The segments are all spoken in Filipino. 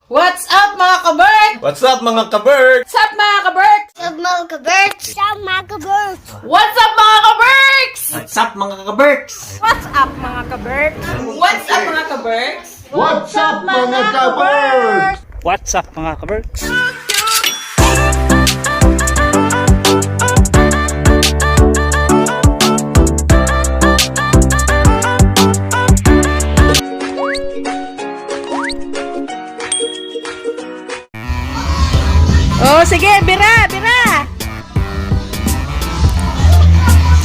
What's up mga kaberk? What's up mga kaberk? What's up mga kaberk? What's up mga kaberks? What's up mga kaberks? What's up mga kaberk? What's up mga kaberks? What's up mga kaberks? What's up mga kaberks? Oh, sige, bira!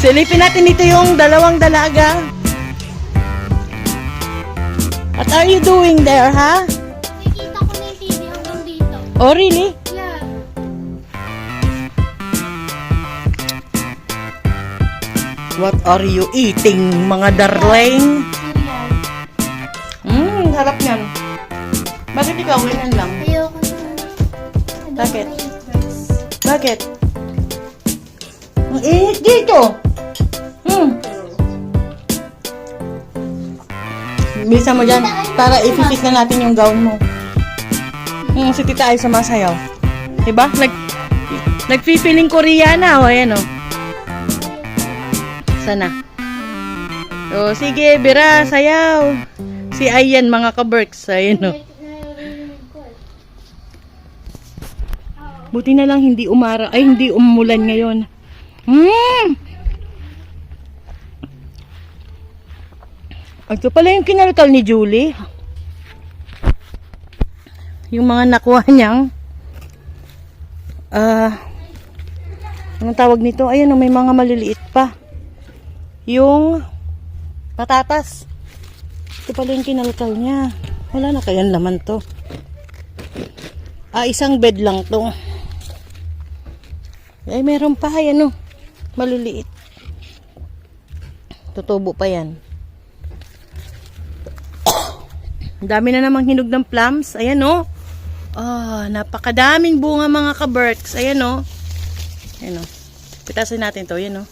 Silipin natin dito yung dalawang dalaga. What are you doing there, ha? Nakikita ko na yung TV hanggang dito. Oh, really? Yeah. What are you eating, mga darling? Cereal. Harap niyan. Bakit ikaw ganyan lang? Ayoko na. Bakit? Bakit? Ang init dito. Bisa mo dyan para i-fit na natin yung gown mo. Si tita ay sumasayaw. Diba? Nag-feeling Koreana. O, ayan o. Sana. O, sige, bira, sayaw. Si Ayan, mga kaberks. Ayan o. Buti na lang hindi hindi umulan ngayon. Ito pala yung kinalkal ni Julie. Yung mga nakuha niyang anong tawag nito? Ayan, may mga maliliit pa. Yung patatas. Ito pala yung kinalkal niya. Wala na kayang laman to. Isang bed lang to. Ay, meron pa. Ayan, maliliit. Tutubo pa yan. Dami na namang hinog ng plums. Ayan, napakadaming bunga, mga kaberks. Ayan, Ayan, pitasin natin to. Ayan,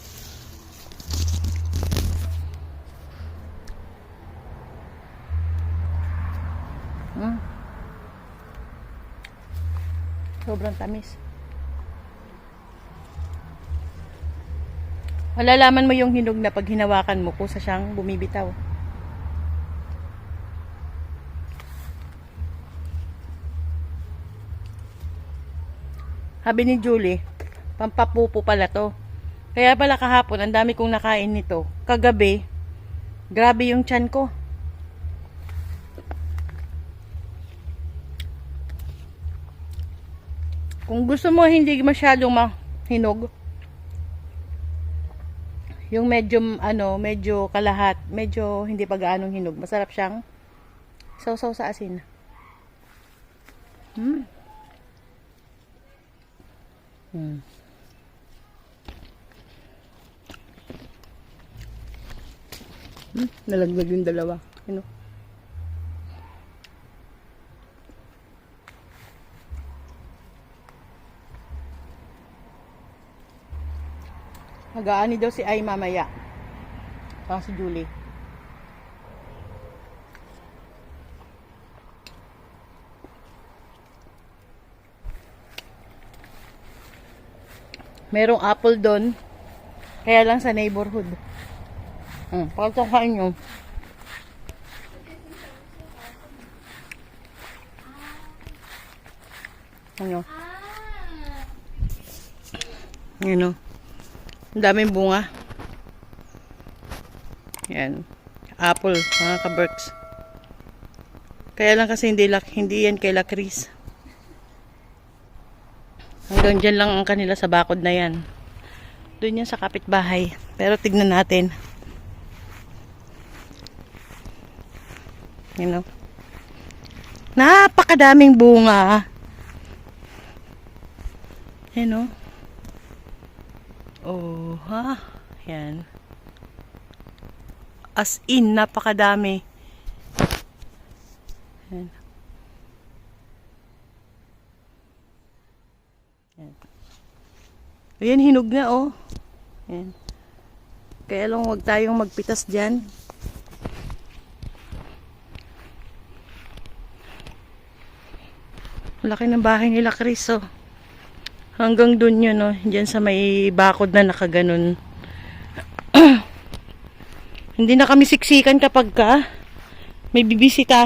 Sobrang tamis. Malalaman mo yung hinog na pag hinawakan mo kusa siyang bumibitaw. Sabi ni Julie, pampapupo pala to. Kaya pala kahapon, ang dami kong nakain nito. Kagabi, grabe yung tiyan ko. Kung gusto mo hindi masyadong mahinog, yung medyo kalahat, medyo hindi pa gaanong hinog, masarap siyang sausaw sa asin. Nalaglag yung dalawa. Mag-aani daw si Ay mamaya. Saka si Julie. Merong apple doon. Kaya lang sa neighborhood. Pagkakain nyo. Ano? Ano? Ang daming bunga. Yan. Apple, mga kaberks. Kaya lang kasi hindi yan kay La Cris. Hanggang dyan lang ang kanila sa bakod na yan. Doon yan sa kapitbahay. Pero tignan natin. Napakadaming bunga. Yan. As in, napakadami. Yan. Ayan, hinog na, Yan. Kaya lang huwag tayong magpitas dyan. Laki ng bahay nila, Chris, oh. Hanggang dun yun, oh. Diyan sa may bakod na nakaganon. Hindi na kami siksikan kapag may bibisita.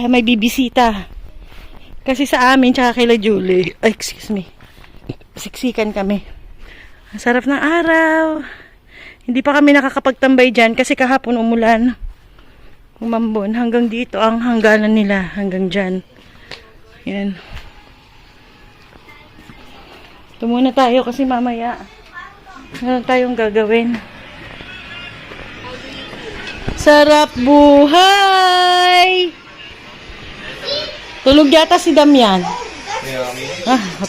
Kasi sa amin, tsaka kay Julie, ay, excuse me, siksikan kami. Ang sarap ng araw. Hindi pa kami nakakapagtambay dyan kasi kahapon umulan. Umambon. Hanggang dito ang hangganan nila. Hanggang dyan. Yan. Ito muna tayo kasi mamaya meron tayong gagawin. Sarap buhay! Tulog yata si Damian.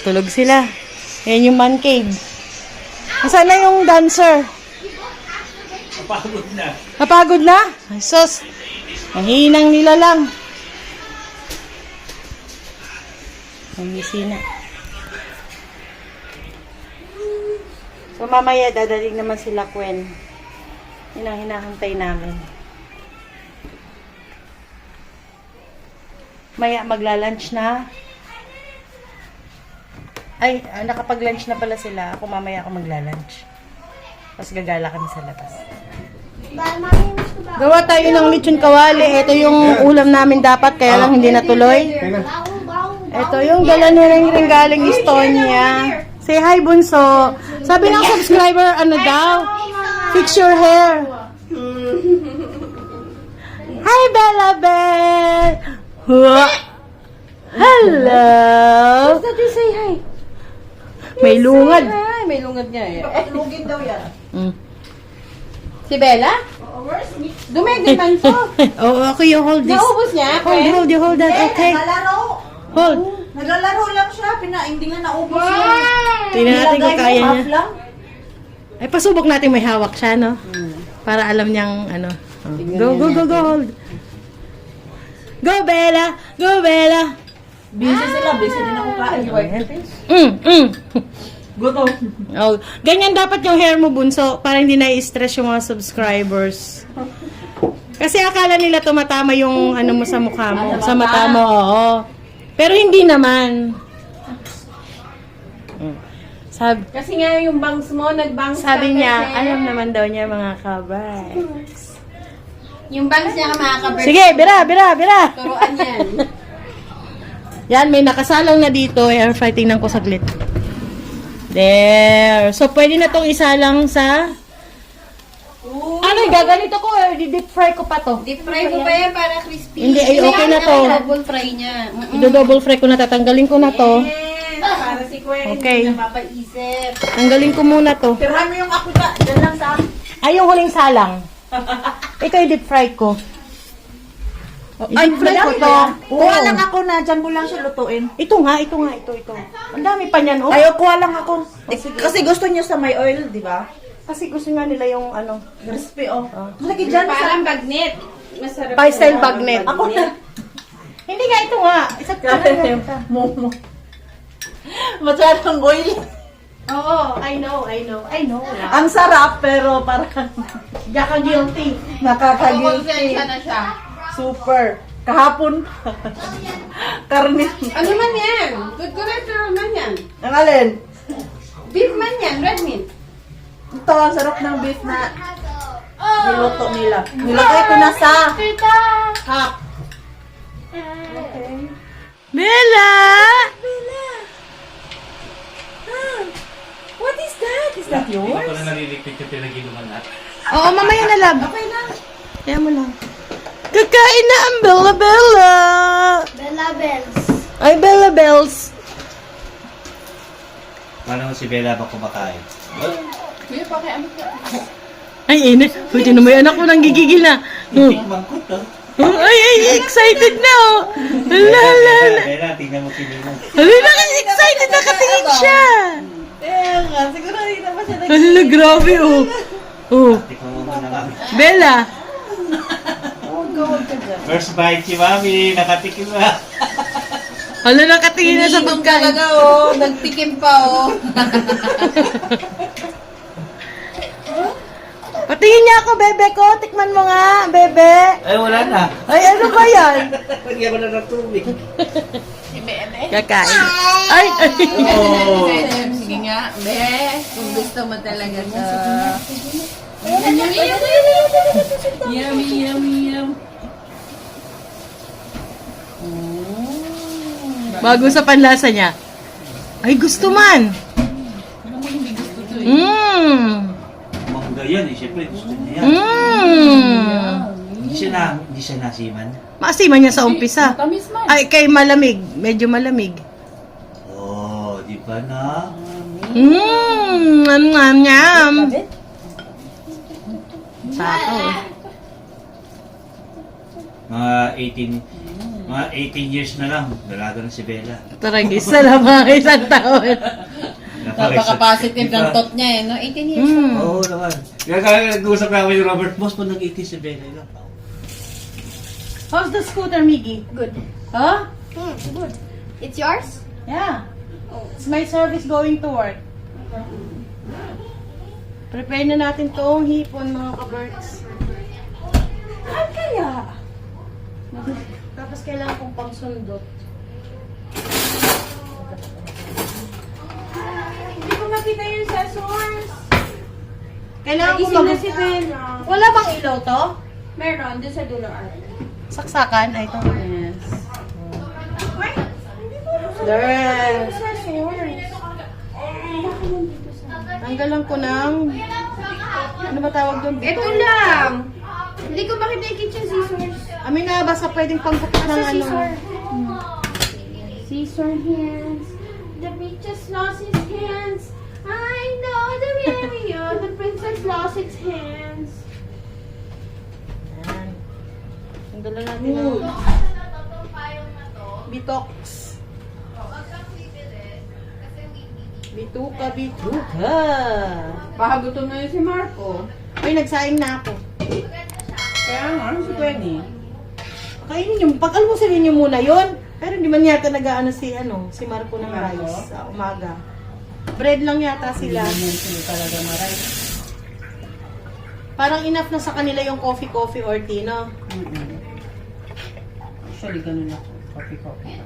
Tulog sila. Yan yung man cave. Nasaan na yung dancer? Napagod na. Napagod na? Ay, sus. Mahinang nila lang. Mamisina. So, mamaya dadaling naman sila, Gwen. Yun ang hinahantay namin. Maya magla-lunch na. Ay, nakapag-lunch na pala sila. Ako mamaya ako magla-lunch. Tapos gagala kami sa labas. Gawa tayo ng lechon kawali. Ito yung ulam namin dapat, kaya lang hindi natuloy. Ito yung dala nila rin galing Estonia. Say hi, Bunso. Sabi ng subscriber, ano daw? Fix your hair. Hi, Bella Bell. Hello. What's that you say hi? May lungad. May lungad niya eh. Lugin daw yan. Si Bella? Dumegay man to. Oh, okay, you hold this. Naubos niya? Hold that, okay. Naglalaro. Hold. Naglalaro lang siya. Hindi nga naubos niya. Tingnan natin kung kaya Half niya. lang. Ay, pasubok natin may hawak siya, no? Para alam niyang, ano. Oh. Go, hold. Go, Bella! Go, Bella! Busy sila. Busy din ako kain. Gutom. Oh, ganyan dapat yung hair mo, Bunso, para hindi na-stress yung mga subscribers. Kasi akala nila tumatama yung ano mo sa mukha mo, sa mata mo, oo. Pero hindi naman. Kasi nga yung bangs mo, nagbangs ka Sabi niya, kasi. alam naman daw niya mga kabay. Yung bangs niya ka makaka-birth. Sige, bira! Turuan yan. Yan, may nakasalang na dito. Air fighting ng ko saglit. There. So, pwede na tong isa lang sa... Ano, gaganito ko. Deep fry ko pa to. Deep fry mo pa yan para crispy. Hindi, ay okay na to. Double fry niya. Double fry ko na. Tatanggalin ko na to. Yes, para si Gwen, Okay. hindi na mapaisip. Tanggalin ko muna to. Tirahan mo yung ako dyan. Dyan lang sa akin. Ay, yung huling salang. Ito yung deep fry ko. Ay, Deep fry ko to. Kuha lang Oo. ako na. Dyan ko lang siya lutuin. Ito nga. Ang dami pa niyan, oh. Ayaw, kuha lang ako. Kasi gusto niyo sa may oil, di ba? Kasi gusto nga nila yung ano. Crispy, oh. Lagi dyan sa... Parang bagnet. Masarap. Pie style bagnet. Ako na. Hindi nga, ito nga. Isa Momo. Masyadong oil. Oo, I know. Ang sarap, pero parang Yaka guilty. nakakagilty. na siya. Super. Kahapon. Karne. Ano man yan? Good cholesterol man yan. Ang alin? Beef man yan, red meat. Ito, ang sarap ng beef na niluto nila. Nilagay ko na sa cup. Bella! What is that? Is that yours? Hindi ko na nalilikpit yung pinaginuman natin. Oo, mamaya na lab. Okay na. Kaya mo lang. Kakain na ang Bella Bella! Bella Bells. Ay, Bella Bells. Paano si Bella ba kumakain? Ay, init. Buti na may anak ko nang gigigil na. Tikman ko to. Ay, excited na oh. Bella, tingnan mo kinilang. Hala, excited na katingin siya. Eh, nga. Siguro hindi na ba siya Hala, grabe oh. Oh, Tikman mo muna kami. Bella. First bite si Mami, nakatikim na. Hala, nakatingin na sa pagkain. Talaga oh, nagtikim pa oh. Patingin niya ako, bebe ko. Tikman mo nga, bebe. Ay, wala na. Ay, ano ba yan? Lagyan mo na ng tubig. Kakain. Ay! Oh! Sige nga, be. Kung gusto mo talaga to. Yummy, yummy, yum. Bago sa panlasa niya. Ay, gusto man. Mangga yan eh. Siyempre gusto niya yan. Hindi siya nasiman. Maasiman niya sa umpisa. Tamis man. Ay, kay malamig. Medyo malamig. Oh, di ba na? Nyam. Sakaw. Mga 18 years na lang. Dalaga na si Bella. Taragis na lang mga isang taon. Napaka-positive ng thought niya eh, no? 18 years old. Oo naman. Kaya nag-uusap namin yung Robert, boss, pag nag-18 si Bella. How's the scooter, Miggy? Good. Huh? Good. It's yours? Yeah. It's my service going to work. Prepare na natin tong hipon, mga ka-birds. Ay, kaya? Tapos kailangan kong pangsundot. Hindi ko makita yung sa source. Kailangan ko Nagising na mag- si Bella. Wala bang ilaw to? Meron, doon sa dulo ate. Saksakan? Ay, ito. Yes. Yes. Sa source. Tanggalan ko ng... Ano ba tawag doon? Ito lang. Hindi ko makita yung kitchen scissors. Amin na, basta pwedeng panggupit ng ano. Scissor hands. The princess lost his hands. I know the Mario. The princess lost its hands. Yan. Tanggalan natin ng... Bitox. Bituka, bituka. Baka gutom na yun si Marco. Ay, nagsaing na ako. Kaya nga, si Penny. Kainin niyo, pag-almusalin niyo muna yon. Pero hindi man yata nag-ano si Marco ng rice sa umaga. Bread lang yata sila. Hindi talaga maray. Parang enough na sa kanila yung coffee or tea, no? Actually, ganun ako. Coffee.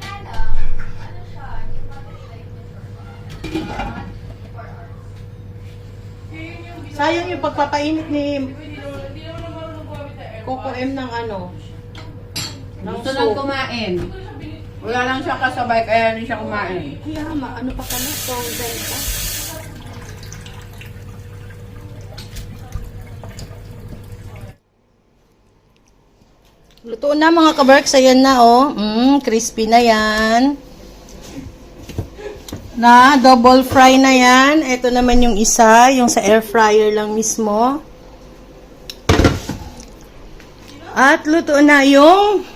Sayang yung pagpapainit ni Coco M ng ano. Ng Gusto lang soup. kumain. Wala lang siya kasabay, kaya hindi siya kumain. Yama, ano pa pala? Frozen pa. Luto na mga kabarks. Ayan na oh. Crispy na yan. Na, double fry na yan. Ito naman yung isa. Yung sa air fryer lang mismo. At luto na yung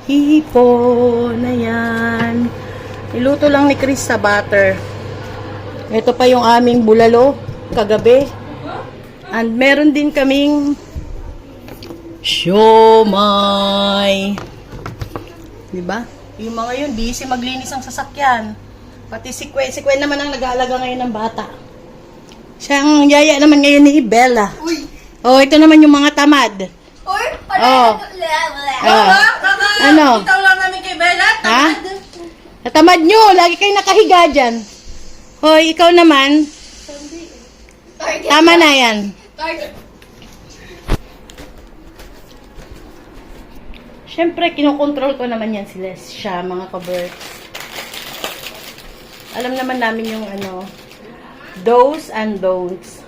hipon na yan. Niluto lang ni Chris sa butter. Ito pa yung aming bulalo kagabi. And meron din kaming siomay. Diba? Yung mga yun, busy maglinis ang sasakyan. Pati si Kwen naman ang nag-aalaga ngayon ng bata. Siyang yaya naman ngayon ni Bella. Oh, ito naman yung mga tamad. Or? Oh. Ano? Itaw lang namin kay Bella. Ha? Natamad nyo, lagi kayo nakahiga dyan. Hoy, ikaw naman. Tama na yan. Siyempre, kinokontrol ko naman yan sila siya, mga ka-birds. Alam naman namin yung do's and don'ts.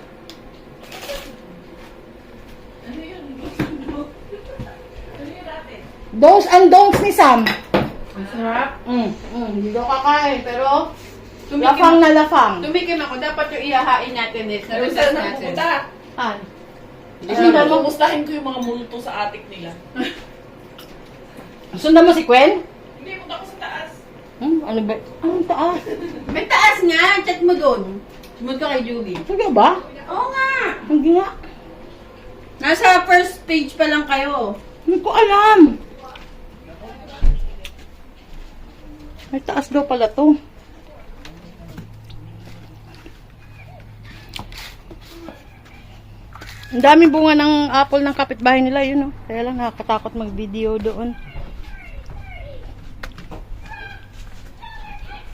Do's and don'ts ni Sam. Ang sarap. Hindi daw kakain, pero lafang na lafang. Tumikim ako, dapat yung ihahain natin this. Narutas natin. Ah, Sundan mo, gustahin ko yung mga multo sa attic nila. sundan mo si Gwen? Hindi, punta ko sa taas. Ano ba? Anong taas? May taas niya, chat mo doon. Sumunod ka kay Julie. Sige ba? Oo nga. Hindi nga. Nasa first page pa lang kayo. Hindi ko alam. May taas daw pala to. Ang daming bunga ng apple ng kapitbahay nila, yun, oh. Kaya lang nakakatakot mag-video doon.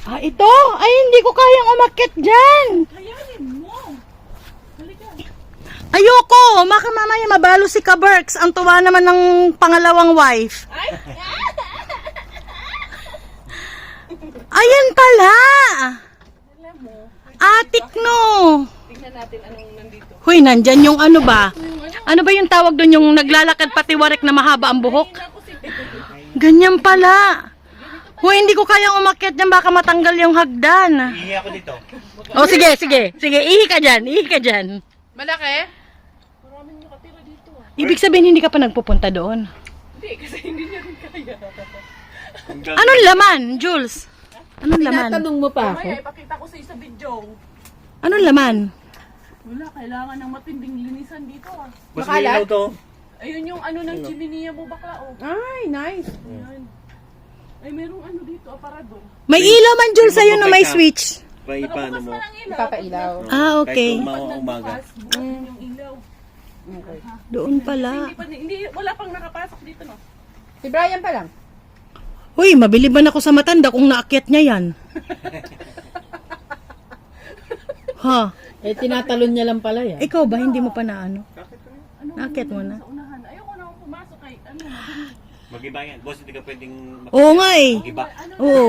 Ah, ito? Ay, hindi ko kayang umakyat dyan. Kayanin mo. Halika. Ayoko! Maka mamaya mabalo si Kaberks. Ang tuwa naman ng pangalawang wife. Ay! Ayan pala! Alam mo, Atik no! tingnan natin anong nandito. Huy, nandyan yung ano ba? Ano ba yung tawag doon yung naglalakad patiwarek na mahaba ang buhok? Ako si Ganyan pala. Huy, hindi ko kayang umakyat dyan. Baka matanggal yung hagdan. Hihingi ako dito. O, sige, sige. Sige, ihi ka dyan. Ihi ka dyan. Malaki? Maraming nakatira dito ah. Ibig sabihin, hindi ka pa nagpupunta doon. Hindi, kasi hindi niya rin kaya. Anong laman, Jules? Anong laman? Tinatanong mo pa ako. Mamaya, ipakita ko sa video. Anong laman? Wala, kailangan ng matinding linisan dito ah. Mas may ilaw to. Ayun yung ano ng chimney mo bakla oh. Ay, nice. Ayan. Ay, merong ano dito, aparador. May ilaw man, Jules, sa'yo na may switch. May paano mo. Parang ilaw. Papailaw. Ah, okay. Kahit umaga. Bukas yung ilaw. Doon pala. Hindi, wala pang nakapasok dito no. Si Brian pa lang. Huy, mabiliban ako sa matanda kung naakyat niya yan. Ha? Eh, tinatalon niya lang pala yan. Ikaw ba, hindi mo pa na ano? Naakyat mo na? Sa unahan. Ayoko na akong pumasok kay ano, madumi. Mag-iba yan. Boss, hindi ka pwedeng Oo nga eh. mag-iba. Oo.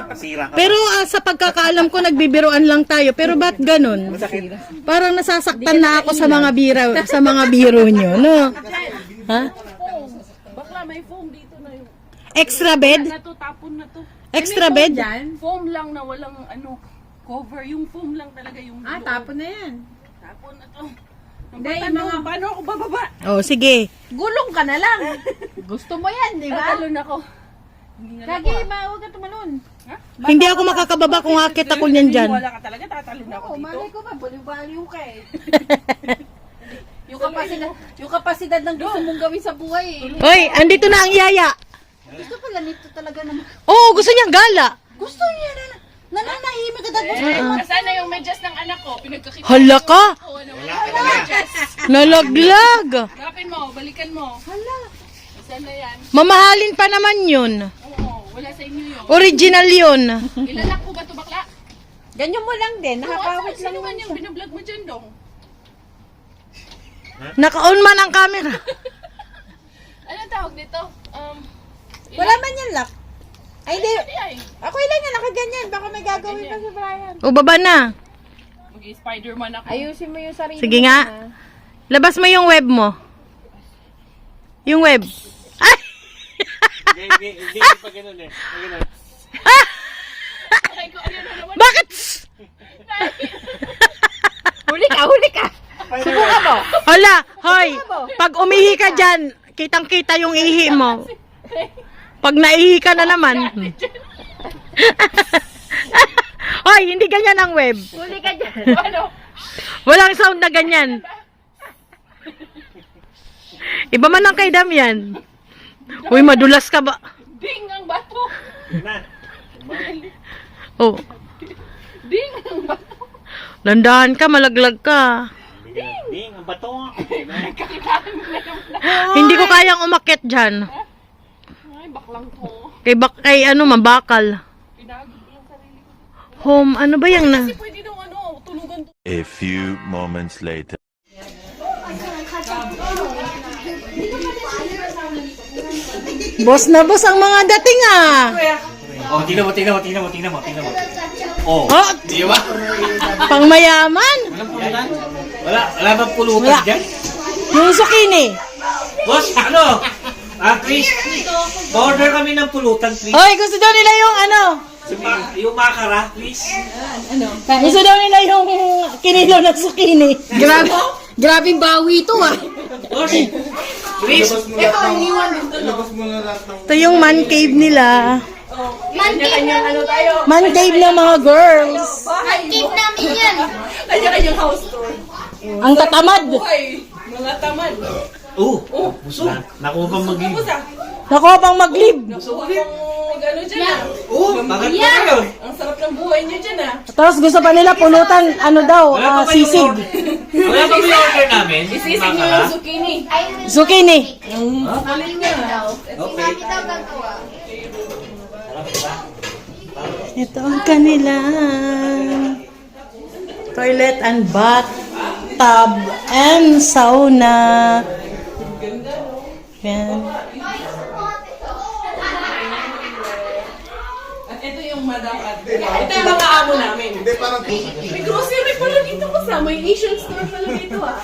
Masira ka. Pero sa pagkakaalam ko, nagbibiroan lang tayo. Pero ba't ganun? Parang nasasaktan na ako sa mga biro nyo, no? Ha? Foam. Bakla, may foam dito na yung Extra bed? na to, tapon na to. Extra bed? Foam lang na walang ano, cover. Yung foam lang talaga yung Ah, loob. tapon na yan. Tapon na to. Hindi, Ang yung mga- paano ako bababa? Oh, sige. Gulong ka na lang. Gusto mo yan, di ba? Tatalon ako. Hindi nga Lagi, ako. huwag ka tumalon. Hindi ako makakababa kung akit ako niyan dyan. Wala ka talaga, tatalon ako Oo, dito. malay ko ba, baliw-baliw ka eh. yung kapasidad ng gusto mong gawin sa buhay eh. Hoy, andito na ang yaya. Gusto pala nito talaga naman. Oo, gusto niyang gala. Gusto niya na. Nananahimik ka dahil gusto Eh, mo. asan na yung medyas ng anak ko? Pinagkakita Hala ka. ko na wala ka ng medyas. Nalaglag. Hanapin mo, balikan mo. Hala. Asan na yan? Mamahalin pa naman yun. Oo, wala sa inyo yun. Original yun. Ilalak ko ba ito bakla? Ganyan mo lang din. Nakakawit lang Sino man naman. yung binablog mo dyan dong? Naka-on man ang camera. Anong tawag nito? Wala man yan lock. Ay, hindi. Hindi ay. Ako lang yan, nakaganyan. Baka may gagawin pa si Brian. O, baba na. Mag-Spider-Man ako. Ayusin mo yung sarili Sige mo nga. na. Labas mo yung web mo. Yung web. Ay! Hindi pa ganun eh. Ganun. Ay, ko, ano na naman? Bakit? Huli ka. Subukan mo. Hala, hoy. Pag umihi ka dyan, kitang-kita yung ihi mo. Pag naihi ka na naman. Hoy, hindi ganyan ang web. Huli ka dyan. Ano? Walang sound na ganyan. Iba man ang kay Damian. Uy, madulas ka ba? Ding ang bato. Na. Oh, Ding ang bato. landahan ka, malaglag ka. Ding, ang bato. Kakitaan mo na naman. Hindi ko kayang umakyat dyan. Ay, baklang to. Kay ano, mabakal. Pinagod ko lang sarili ko. Home, ano ba yung na? Kasi pwede nung ano, tulugan to. A few moments later. Boss na boss ang mga dating ah. Oh, tingnan mo. Oh, Oh, di ba? pangmayaman. Walang pulutan? Wala bang pulutan Wala. dyan? Yung zucchini. Boss, ano? Chris, order kami ng pulutan, please. Hoy, gusto daw nila yung ano. Yung makara, please. Gusto daw nila yung kinilo ng zucchini. Grabing bawi ito ah. Boss, please. Ito yung man cave nila. Kanya-kanyang ano tayo. Man cave ng mga girls. Keep namin yan. Kanya-kanyang house tour. Ang tatamad. Buhay. Mga tamad. Busog. Nakuha pang mag-iba. Nakuha pang mag-live. Gusto ko mag-ano dyan ah. Bakit ba yun? Ang sarap ng buhay niyo dyan ah. Tapos gusto pa nila pulutan, ano daw, Wala pa ba yung sisig. order? Wala pa ba yung order namin? Isisig niyo Makara? yung zucchini. Zucchini. Balik niya. Okay. Kita gagawa. Ito ang kanilang toilet and bathtub and sauna. Yan. At ito yung madam at ito yung mga amo namin. May grocery pala dito kasama. May Asian store pala dito ah.